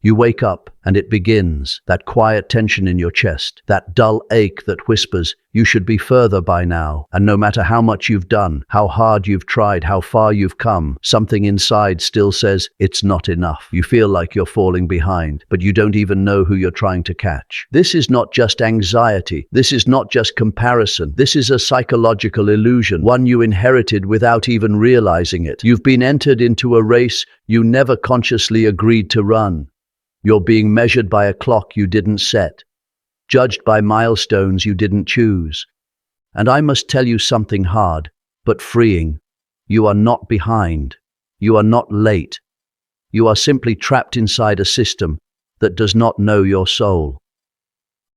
You wake up and it begins, that quiet tension in your chest, that dull ache that whispers, you should be further by now. And no matter how much you've done, how hard you've tried, how far you've come, something inside still says, it's not enough. You feel like you're falling behind, but you don't even know who you're trying to catch. This is not just anxiety. This is not just comparison. This is a psychological illusion, one you inherited without even realizing it. You've been entered into a race you never consciously agreed to run. You're being measured by a clock you didn't set, judged by milestones you didn't choose. And I must tell you something hard, but freeing. You are not behind. You are not late. You are simply trapped inside a system that does not know your soul.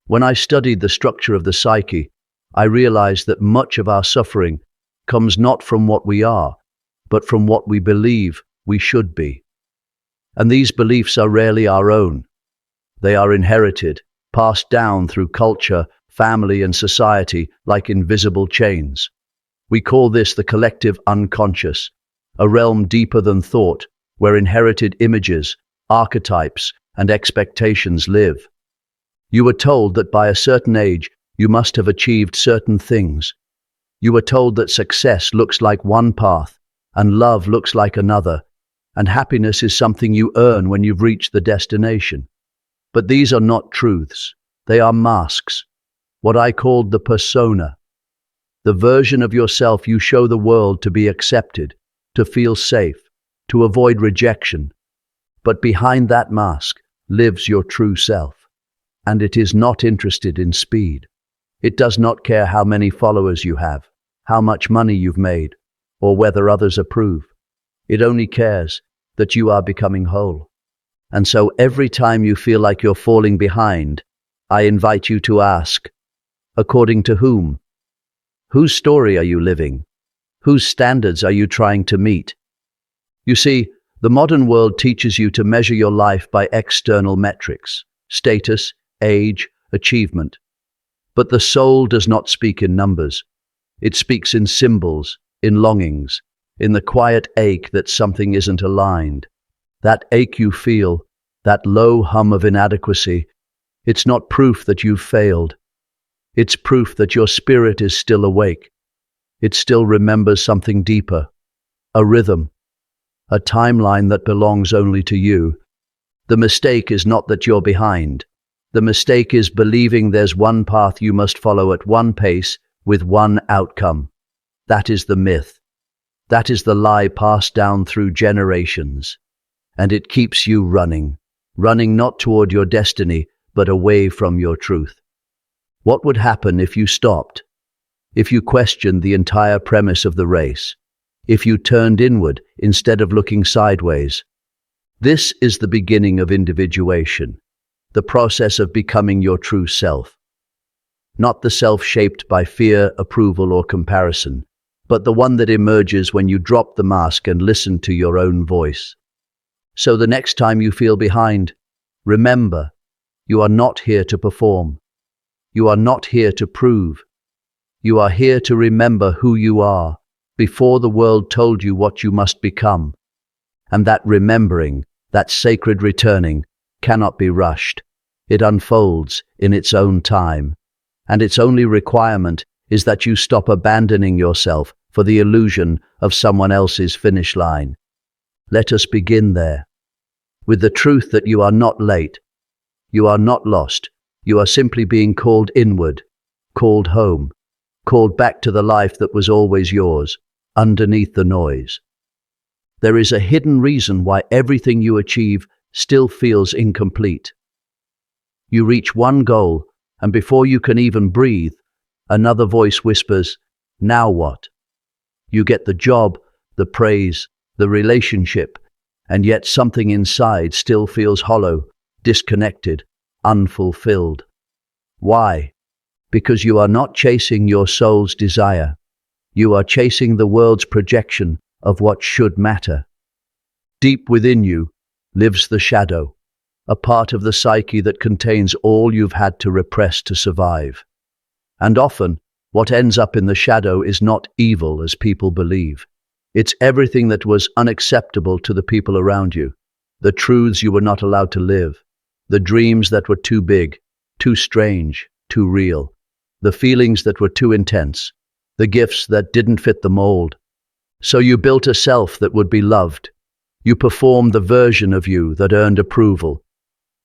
When I studied the structure of the psyche, I realized that much of our suffering comes not from what we are, but from what we believe we should be. And these beliefs are rarely our own. They are inherited, passed down through culture, family, and society like invisible chains. We call this the collective unconscious, a realm deeper than thought, where inherited images, archetypes, and expectations live. You were told that by a certain age you must have achieved certain things. You were told that success looks like one path, and love looks like another, and happiness is something you earn when you've reached the destination. But these are not truths. They are masks. What I called the persona. The version of yourself you show the world to be accepted, to feel safe, to avoid rejection. But behind that mask lives your true self. And it is not interested in speed. It does not care how many followers you have, how much money you've made, or whether others approve. It only cares that you are becoming whole. And so every time you feel like you're falling behind, I invite you to ask, according to whom? Whose story are you living? Whose standards are you trying to meet? You see, the modern world teaches you to measure your life by external metrics, status, age, achievement. But the soul does not speak in numbers. It speaks in symbols, in longings, in the quiet ache that something isn't aligned. That ache you feel, that low hum of inadequacy, it's not proof that you've failed. It's proof that your spirit is still awake. It still remembers something deeper, a rhythm, a timeline that belongs only to you. The mistake is not that you're behind. The mistake is believing there's one path you must follow at one pace with one outcome. That is the myth. That is the lie passed down through generations. And it keeps you running not toward your destiny, but away from your truth. What would happen if you stopped? If you questioned the entire premise of the race? If you turned inward instead of looking sideways? This is the beginning of individuation, the process of becoming your true self. Not the self shaped by fear, approval, or comparison, but the one that emerges when you drop the mask and listen to your own voice. So the next time you feel behind, remember, you are not here to perform. You are not here to prove. You are here to remember who you are before the world told you what you must become. And that remembering, that sacred returning, cannot be rushed. It unfolds in its own time. And its only requirement is that you stop abandoning yourself for the illusion of someone else's finish line. Let us begin there, with the truth that you are not late, you are not lost, you are simply being called inward, called home, called back to the life that was always yours, underneath the noise. There is a hidden reason why everything you achieve still feels incomplete. You reach one goal, and before you can even breathe, another voice whispers, "Now what?" You get the job, the praise, the relationship, and yet something inside still feels hollow, disconnected, unfulfilled. Why? Because you are not chasing your soul's desire. You are chasing the world's projection of what should matter. Deep within you lives the shadow, a part of the psyche that contains all you've had to repress to survive. And often, what ends up in the shadow is not evil as people believe. It's everything that was unacceptable to the people around you. the truths you were not allowed to live, the dreams that were too big, too strange, too real, the feelings that were too intense, the gifts that didn't fit the mold. So you built a self that would be loved. You performed the version of you that earned approval.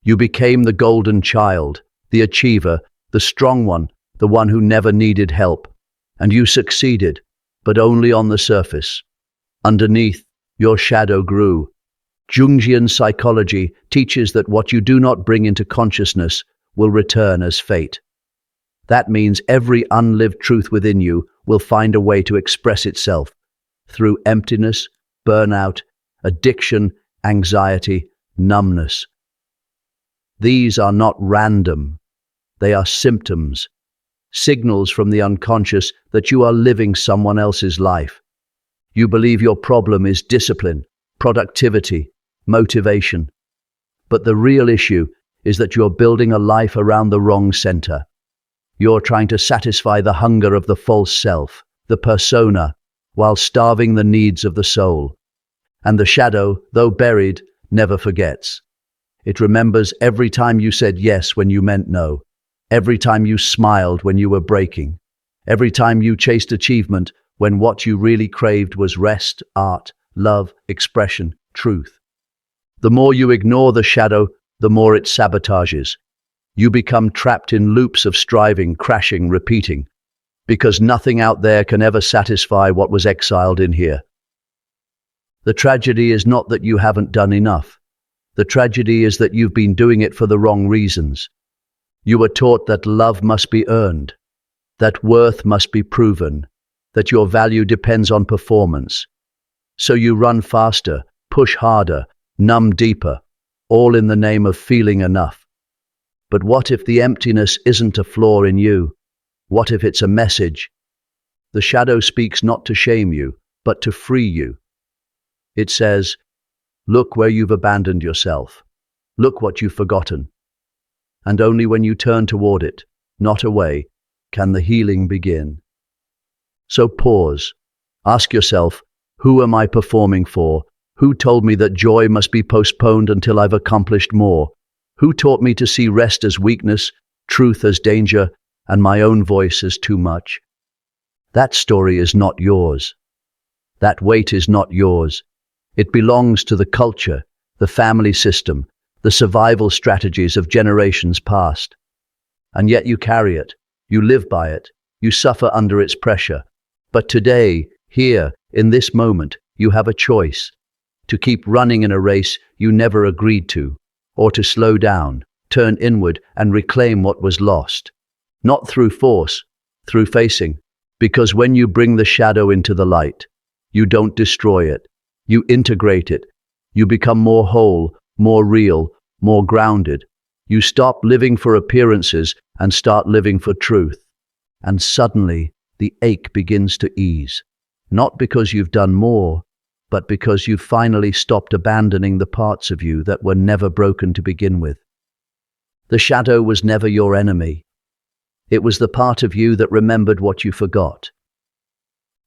You became the golden child, the achiever, the strong one, the one who never needed help. And you succeeded, but only on the surface. Underneath, your shadow grew. Jungian psychology teaches that what you do not bring into consciousness will return as fate. That means every unlived truth within you will find a way to express itself through emptiness, burnout, addiction, anxiety, numbness. These are not random. They are symptoms, signals from the unconscious that you are living someone else's life. You believe your problem is discipline, productivity, motivation. But the real issue is that you're building a life around the wrong center. You're trying to satisfy the hunger of the false self, the persona, while starving the needs of the soul. And the shadow, though buried, never forgets. It remembers every time you said yes when you meant no, every time you smiled when you were breaking, every time you chased achievement when what you really craved was rest, art, love, expression, truth. The more you ignore the shadow, the more it sabotages. You become trapped in loops of striving, crashing, repeating, because nothing out there can ever satisfy what was exiled in here. The tragedy is not that you haven't done enough. The tragedy is that you've been doing it for the wrong reasons. You were taught that love must be earned, that worth must be proven, that your value depends on performance. So you run faster, push harder, numb deeper, all in the name of feeling enough. But what if the emptiness isn't a flaw in you? What if it's a message? The shadow speaks not to shame you, but to free you. It says, look where you've abandoned yourself. Look what you've forgotten. And only when you turn toward it, not away, can the healing begin. So pause. Ask yourself, who am I performing for? Who told me that joy must be postponed until I've accomplished more? Who taught me to see rest as weakness, truth as danger, and my own voice as too much? That story is not yours. That weight is not yours. It belongs to the culture, the family system, the survival strategies of generations past. And yet you carry it, you live by it, you suffer under its pressure. But today, here, in this moment, you have a choice: to keep running in a race you never agreed to, or to slow down, turn inward, and reclaim what was lost. Not through force, through facing. Because when you bring the shadow into the light, you don't destroy it, you integrate it. You become more whole, more real, more grounded. You stop living for appearances and start living for truth. And suddenly, the ache begins to ease. Not because you've done more, but because you've finally stopped abandoning the parts of you that were never broken to begin with. The shadow was never your enemy. It was the part of you that remembered what you forgot.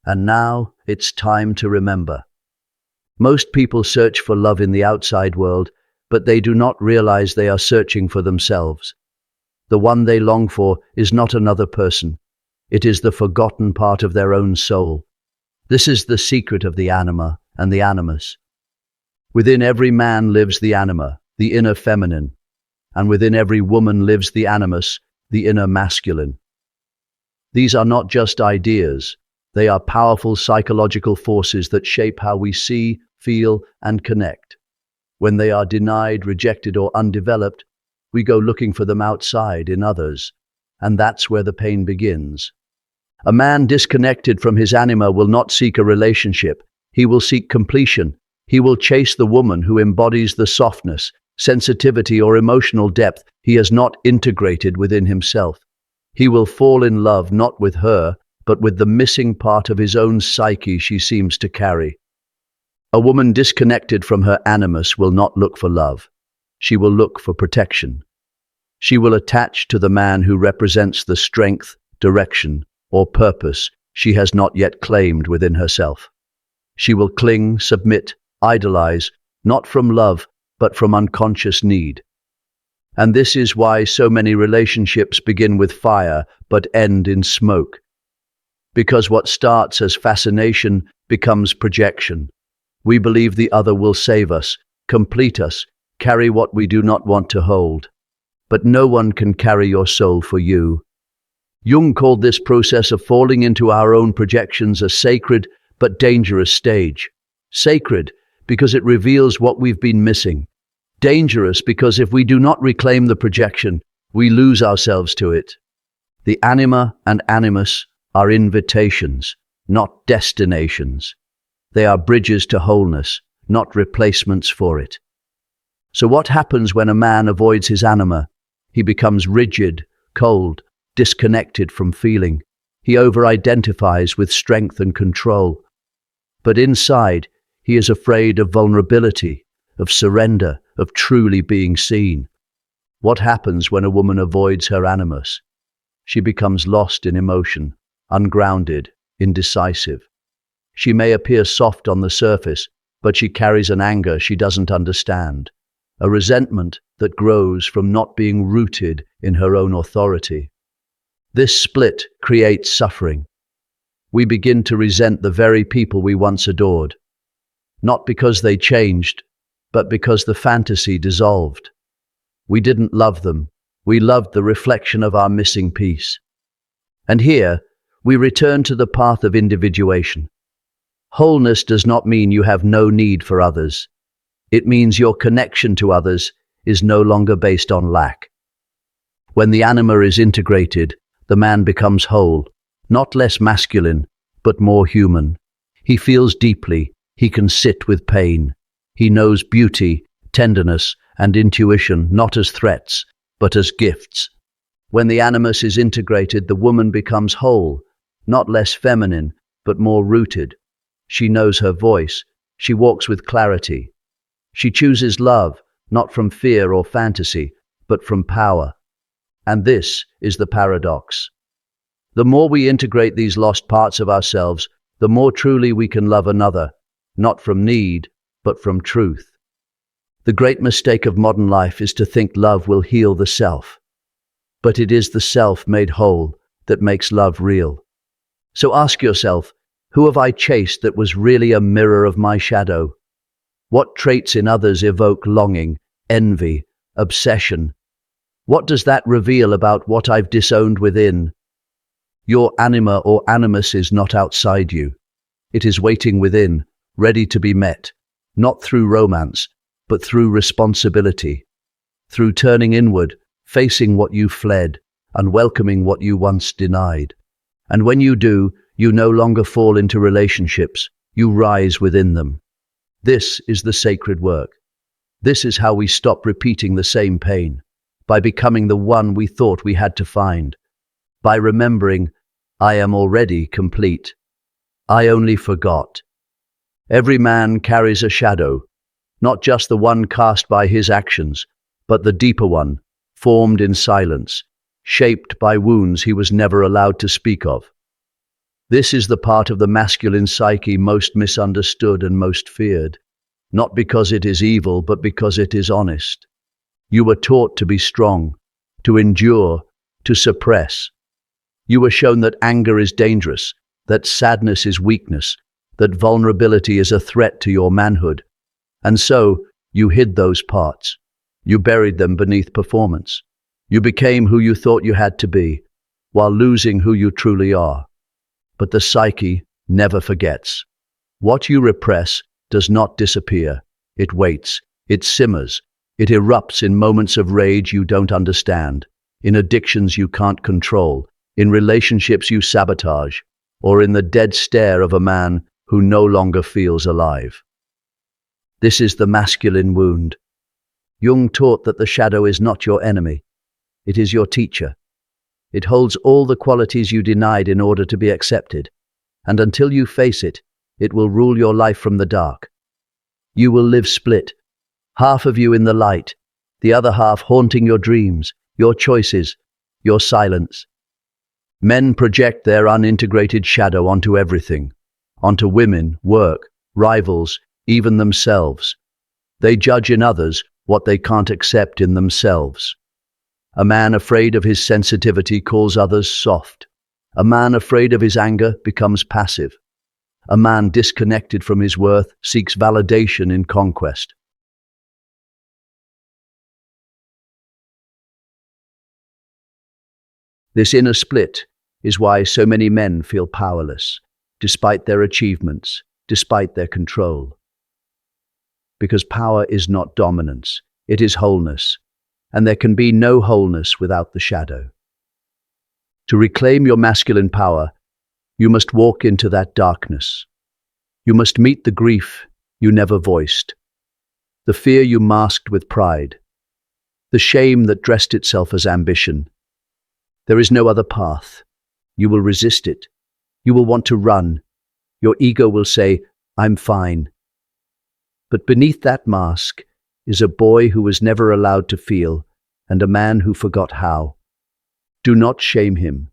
And now, it's time to remember. Most people search for love in the outside world, but they do not realize they are searching for themselves. The one they long for is not another person. It is the forgotten part of their own soul. This is the secret of the anima and the animus. Within every man lives the anima, the inner feminine, and within every woman lives the animus, the inner masculine. These are not just ideas. They are powerful psychological forces that shape how we see, feel, and connect. When they are denied, rejected, or undeveloped, we go looking for them outside in others, and that's where the pain begins. A man disconnected from his anima will not seek a relationship. He will seek completion. He will chase the woman who embodies the softness, sensitivity, or emotional depth he has not integrated within himself. He will fall in love not with her, but with the missing part of his own psyche she seems to carry. A woman disconnected from her animus will not look for love. She will look for protection. She will attach to the man who represents the strength, direction, or purpose she has not yet claimed within herself. She will cling, submit, idolize, not from love, but from unconscious need. And this is why so many relationships begin with fire but end in smoke. Because what starts as fascination becomes projection. We believe the other will save us, complete us, carry what we do not want to hold. But no one can carry your soul for you. Jung called this process of falling into our own projections a sacred but dangerous stage. Sacred because it reveals what we've been missing. Dangerous because if we do not reclaim the projection, we lose ourselves to it. The anima and animus are invitations, not destinations. They are bridges to wholeness, not replacements for it. So what happens when a man avoids his anima? He becomes rigid, cold, disconnected from feeling. He over-identifies with strength and control. But inside, he is afraid of vulnerability, of surrender, of truly being seen. What happens when a woman avoids her animus? She becomes lost in emotion, ungrounded, indecisive. She may appear soft on the surface, but she carries an anger she doesn't understand, a resentment that grows from not being rooted in her own authority. This split creates suffering. We begin to resent the very people we once adored, not because they changed, but because the fantasy dissolved. We didn't love them. We loved the reflection of our missing piece. And here, we return to the path of individuation. Wholeness does not mean you have no need for others. It means your connection to others is no longer based on lack. When the anima is integrated, the man becomes whole, not less masculine, but more human. He feels deeply. He can sit with pain. He knows beauty, tenderness, and intuition not as threats, but as gifts. When the animus is integrated, the woman becomes whole, not less feminine, but more rooted. She knows her voice. She walks with clarity. She chooses love, not from fear or fantasy, but from power. And this is the paradox. The more we integrate these lost parts of ourselves, the more truly we can love another, not from need, but from truth. The great mistake of modern life is to think love will heal the self. But it is the self made whole that makes love real. So ask yourself, who have I chased that was really a mirror of my shadow? What traits in others evoke longing, envy, obsession? What does that reveal about what I've disowned within? Your anima or animus is not outside you. It is waiting within, ready to be met, not through romance, but through responsibility, through turning inward, facing what you fled, and welcoming what you once denied. And when you do, you no longer fall into relationships, you rise within them. This is the sacred work. This is how we stop repeating the same pain, by becoming the one we thought we had to find, by remembering, I am already complete. I only forgot. Every man carries a shadow, not just the one cast by his actions, but the deeper one, formed in silence, shaped by wounds he was never allowed to speak of. This is the part of the masculine psyche most misunderstood and most feared, not because it is evil, but because it is honest. You were taught to be strong, to endure, to suppress. You were shown that anger is dangerous, that sadness is weakness, that vulnerability is a threat to your manhood. And so, you hid those parts. You buried them beneath performance. You became who you thought you had to be, while losing who you truly are. But the psyche never forgets. What you repress does not disappear. It waits, it simmers, it erupts in moments of rage you don't understand, in addictions you can't control, in relationships you sabotage, or in the dead stare of a man who no longer feels alive. This is the masculine wound. Jung taught that the shadow is not your enemy. It is your teacher. It holds all the qualities you denied in order to be accepted, and until you face it, it will rule your life from the dark. You will live split, half of you in the light, the other half haunting your dreams, your choices, your silence. Men project their unintegrated shadow onto everything, onto women, work, rivals, even themselves. They judge in others what they can't accept in themselves. A man afraid of his sensitivity calls others soft. A man afraid of his anger becomes passive. A man disconnected from his worth seeks validation in conquest. This inner split is why so many men feel powerless, despite their achievements, despite their control. Because power is not dominance, it is wholeness, and there can be no wholeness without the shadow. To reclaim your masculine power, you must walk into that darkness. You must meet the grief you never voiced, the fear you masked with pride, the shame that dressed itself as ambition. There is no other path. You will resist it. You will want to run. Your ego will say, "I'm fine." But beneath that mask is a boy who was never allowed to feel, and a man who forgot how. Do not shame him.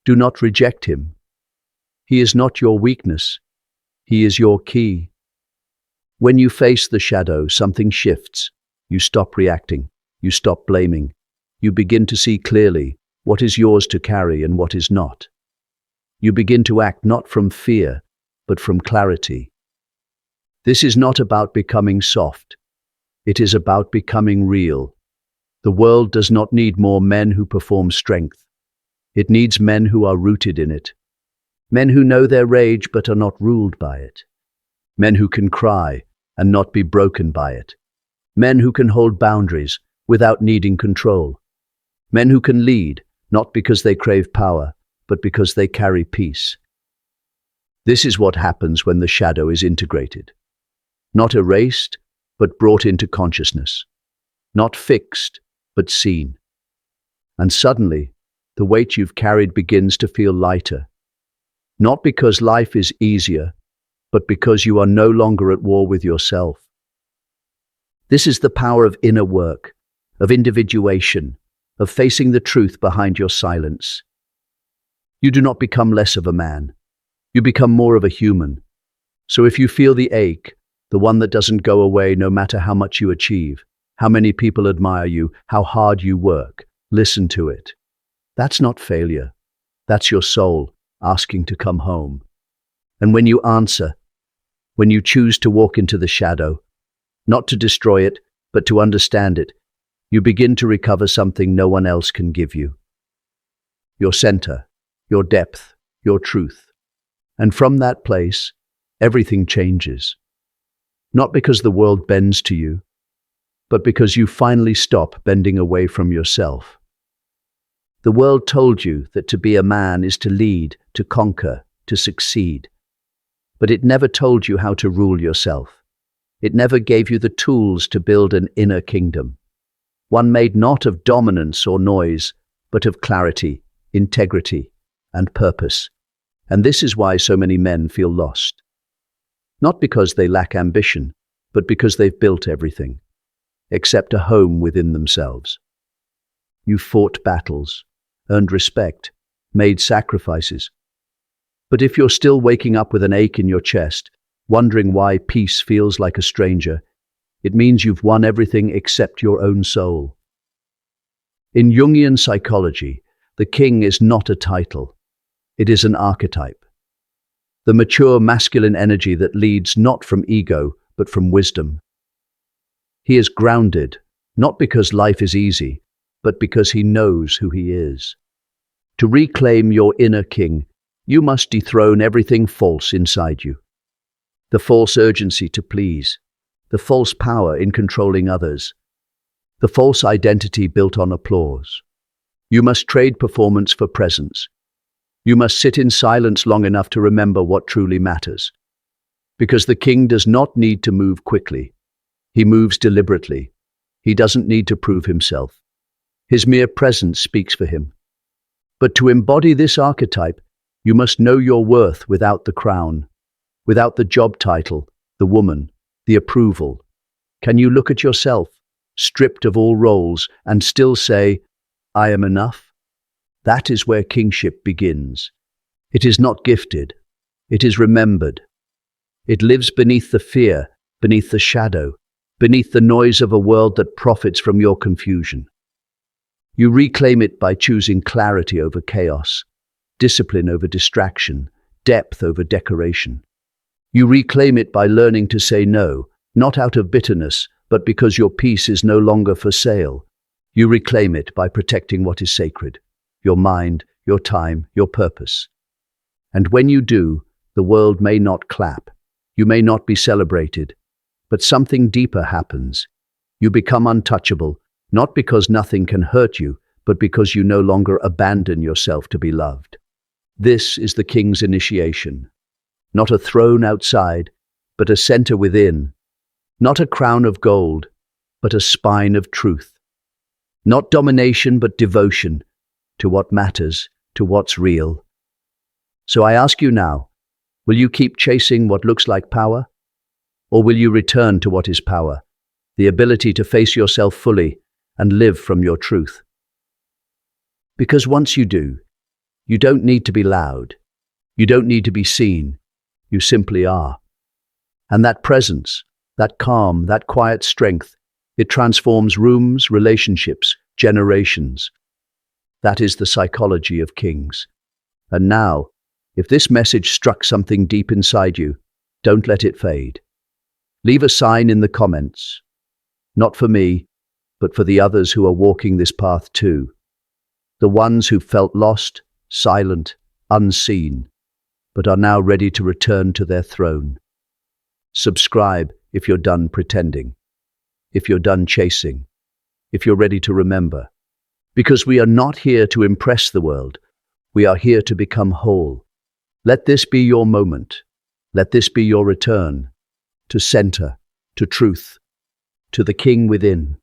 Do not reject him. He is not your weakness. He is your key. When you face the shadow, something shifts. You stop reacting. You stop blaming. You begin to see clearly what is yours to carry and what is not. You begin to act not from fear, but from clarity. This is not about becoming soft. It is about becoming real. The world does not need more men who perform strength. It needs men who are rooted in it. Men who know their rage but are not ruled by it. Men who can cry and not be broken by it. Men who can hold boundaries without needing control. Men who can lead, not because they crave power, but because they carry peace. This is what happens when the shadow is integrated. Not erased, but brought into consciousness. Not fixed, but seen. And suddenly, the weight you've carried begins to feel lighter. Not because life is easier, but because you are no longer at war with yourself. This is the power of inner work, of individuation, of facing the truth behind your silence. You do not become less of a man. You become more of a human. So if you feel the ache, the one that doesn't go away no matter how much you achieve, how many people admire you, how hard you work, listen to it. That's not failure. That's your soul asking to come home. And when you answer, when you choose to walk into the shadow, not to destroy it, but to understand it, you begin to recover something no one else can give you. Your center, your depth, your truth. And from that place, everything changes. Not because the world bends to you, but because you finally stop bending away from yourself. The world told you that to be a man is to lead, to conquer, to succeed. But it never told you how to rule yourself. It never gave you the tools to build an inner kingdom. One made not of dominance or noise, but of clarity, integrity, and purpose. And this is why so many men feel lost. Not because they lack ambition, but because they've built everything, except a home within themselves. You fought battles, earned respect, made sacrifices. But if you're still waking up with an ache in your chest, wondering why peace feels like a stranger, it means you've won everything except your own soul. In Jungian psychology, the king is not a title. It is an archetype. The mature masculine energy that leads not from ego, but from wisdom. He is grounded, not because life is easy, but because he knows who he is. To reclaim your inner king, you must dethrone everything false inside you. The false urgency to please, the false power in controlling others, the false identity built on applause. You must trade performance for presence. You must sit in silence long enough to remember what truly matters. Because the king does not need to move quickly. He moves deliberately. He doesn't need to prove himself. His mere presence speaks for him. But to embody this archetype, you must know your worth without the crown, without the job title, the woman, the approval. Can you look at yourself, stripped of all roles, and still say, "I am enough"? That is where kingship begins. It is not gifted. It is remembered. It lives beneath the fear, beneath the shadow, beneath the noise of a world that profits from your confusion. You reclaim it by choosing clarity over chaos, discipline over distraction, depth over decoration. You reclaim it by learning to say no, not out of bitterness, but because your peace is no longer for sale. You reclaim it by protecting what is sacred, your mind, your time, your purpose. And when you do, the world may not clap, you may not be celebrated, but something deeper happens. You become untouchable, not because nothing can hurt you, but because you no longer abandon yourself to be loved. This is the king's initiation. Not a throne outside, but a center within. Not a crown of gold, but a spine of truth. Not domination, but devotion to what matters, to what's real. So I ask you now, will you keep chasing what looks like power? Or will you return to what is power, the ability to face yourself fully and live from your truth? Because once you do, you don't need to be loud. You don't need to be seen. You simply are. And that presence, that calm, that quiet strength, it transforms rooms, relationships, generations. That is the psychology of kings. And now, if this message struck something deep inside you, don't let it fade. Leave a sign in the comments. Not for me, but for the others who are walking this path too. The ones who felt lost, silent, unseen, but are now ready to return to their throne. Subscribe if you're done pretending, if you're done chasing, if you're ready to remember. Because we are not here to impress the world, we are here to become whole. Let this be your moment. Let this be your return to center, to truth, to the king within.